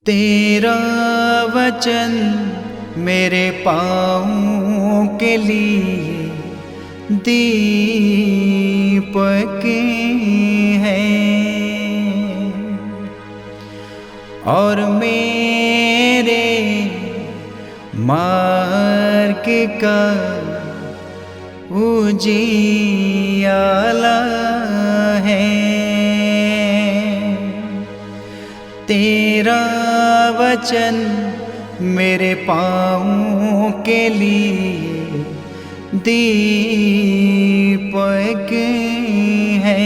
तेरा वचन मेरे पाँवों के लिए दीपक है और मेरे मार्ग का उजियाला है। तेरा वचन मेरे पाँवों के लिए दीपक है।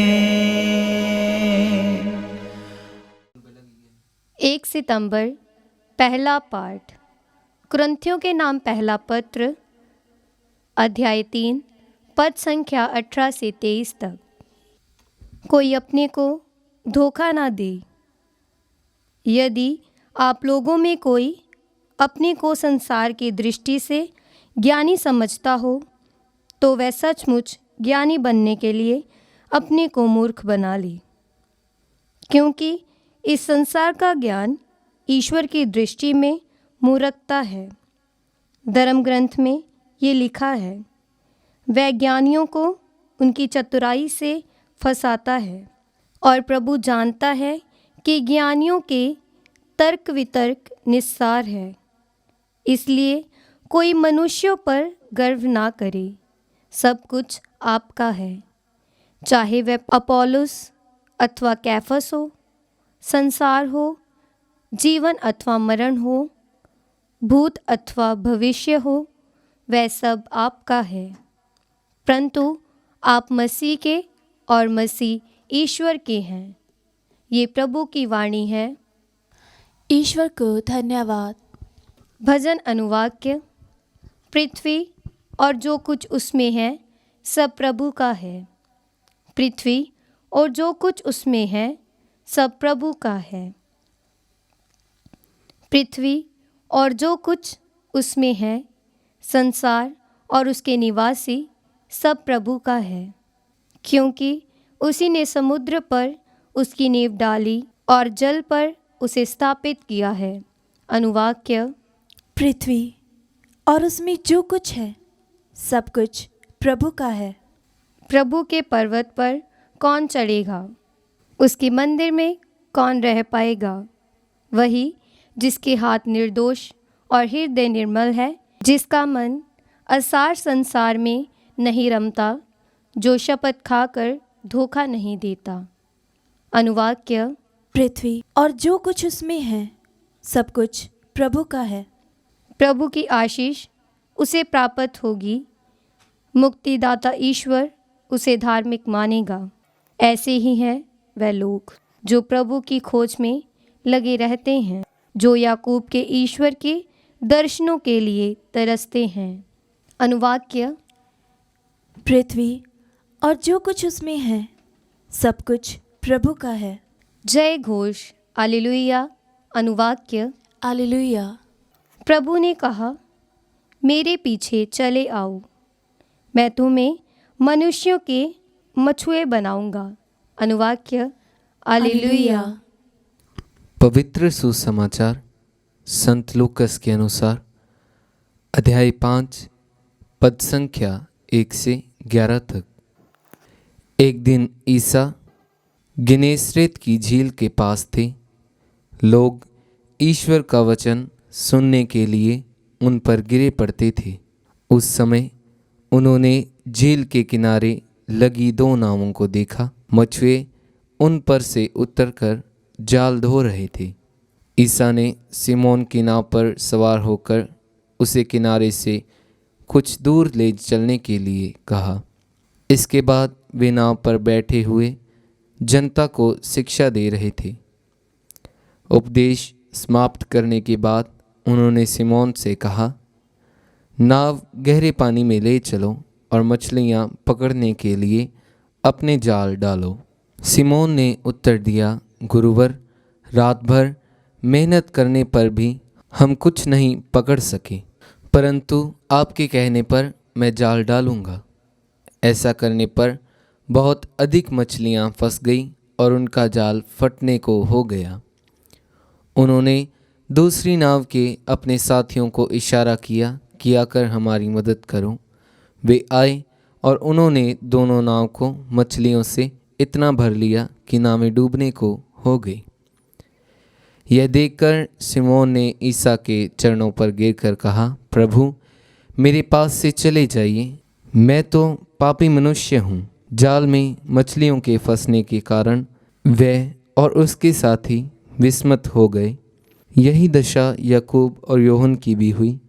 1 सितंबर पहला पाठ। कुरिन्थियों के नाम पहला पत्र अध्याय 3 पद संख्या 18 से 23 तक। कोई अपने को धोखा ना दे। यदि आप लोगों में कोई अपने को संसार की दृष्टि से ज्ञानी समझता हो तो वह सचमुच ज्ञानी बनने के लिए अपने को मूर्ख बना ले, क्योंकि इस संसार का ज्ञान ईश्वर की दृष्टि में मूर्खता है। धर्म ग्रंथ में ये लिखा है, वह ज्ञानियों को उनकी चतुराई से फंसाता है, और प्रभु जानता है कि ज्ञानियों के तर्क वितर्क निस्सार है। इसलिए कोई मनुष्यों पर गर्व ना करे। सब कुछ आपका है, चाहे वह अपोलोस अथवा कैफस हो, संसार हो, जीवन अथवा मरण हो, भूत अथवा भविष्य हो, वह सब आपका है। परंतु आप मसीह के और मसीह ईश्वर के हैं। ये प्रभु की वाणी है। ईश्वर को धन्यवाद। भजन अनुवाक्य। पृथ्वी और जो कुछ उसमें है सब प्रभु का है। पृथ्वी और जो कुछ उसमें है सब प्रभु का है। पृथ्वी और जो कुछ उसमें है, संसार और उसके निवासी सब प्रभु का है, क्योंकि उसी ने समुद्र पर उसकी नींव डाली और जल पर उसे स्थापित किया है। अनुवाक्य। पृथ्वी और उसमें जो कुछ है सब कुछ प्रभु का है। प्रभु के पर्वत पर कौन चढ़ेगा? उसके मंदिर में कौन रह पाएगा? वही जिसके हाथ निर्दोष और हृदय निर्मल है, जिसका मन असार संसार में नहीं रमता, जो शपथ खाकर धोखा नहीं देता। अनुवाक्य। पृथ्वी और जो कुछ उसमें है सब कुछ प्रभु का है। प्रभु की आशीष उसे प्राप्त होगी। मुक्तिदाता ईश्वर उसे धार्मिक मानेगा। ऐसे ही हैं वह लोग जो प्रभु की खोज में लगे रहते हैं, जो याकूब के ईश्वर के दर्शनों के लिए तरसते हैं। अनुवाक्य। पृथ्वी और जो कुछ उसमें है सब कुछ प्रभु का है। जय घोष। हालेलुया। अनुवाक्य। हालेलुया। प्रभु ने कहा, मेरे पीछे चले आओ, मैं तुम्हें मनुष्यों के मछुए बनाऊंगा। अनुवाक्य। हालेलुया। पवित्र सुसमाचार संत लूकस के अनुसार अध्याय 5 पद संख्या 1 से 11 तक। एक दिन ईसा गिनेसरेत की झील के पास थे। लोग ईश्वर का वचन सुनने के लिए उन पर गिरे पड़ते थे। उस समय उन्होंने झील के किनारे लगी 2 नावों को देखा। मछुए उन पर से उतरकर जाल धो रहे थे। ईसा ने सिमोन की नाव पर सवार होकर उसे किनारे से कुछ दूर ले चलने के लिए कहा। इसके बाद वे नाव पर बैठे हुए जनता को शिक्षा दे रहे थे। उपदेश समाप्त करने के बाद उन्होंने सिमोन से कहा, नाव गहरे पानी में ले चलो और मछलियां पकड़ने के लिए अपने जाल डालो। सिमोन ने उत्तर दिया, गुरुवर, रात भर मेहनत करने पर भी हम कुछ नहीं पकड़ सके, परंतु आपके कहने पर मैं जाल डालूंगा। ऐसा करने पर बहुत अधिक मछलियां फंस गई और उनका जाल फटने को हो गया। उन्होंने दूसरी नाव के अपने साथियों को इशारा किया कि आकर हमारी मदद करो। वे आए और उन्होंने दोनों नाव को मछलियों से इतना भर लिया कि नावें डूबने को हो गई। यह देखकर सिमोन ने ईसा के चरणों पर गिरकर कहा, प्रभु मेरे पास से चले जाइए, मैं तो पापी मनुष्य हूँ। जाल में मछलियों के फंसने के कारण वह और उसके साथी विस्मित हो गए। यही दशा याकूब और योहन की भी हुई।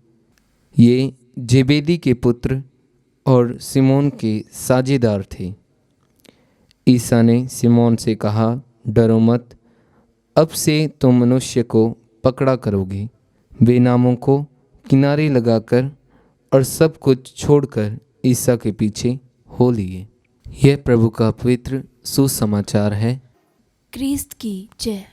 ये जेबेदी के पुत्र और सिमोन के साझेदार थे। ईसा ने सिमोन से कहा, डरो मत, अब से तुम मनुष्य को पकड़ा करोगे। वे नावों को किनारे लगाकर और सब कुछ छोड़कर ईसा के पीछे हो लिए। यह प्रभु का पवित्र सुसमाचार है। क्रिस्त की जय।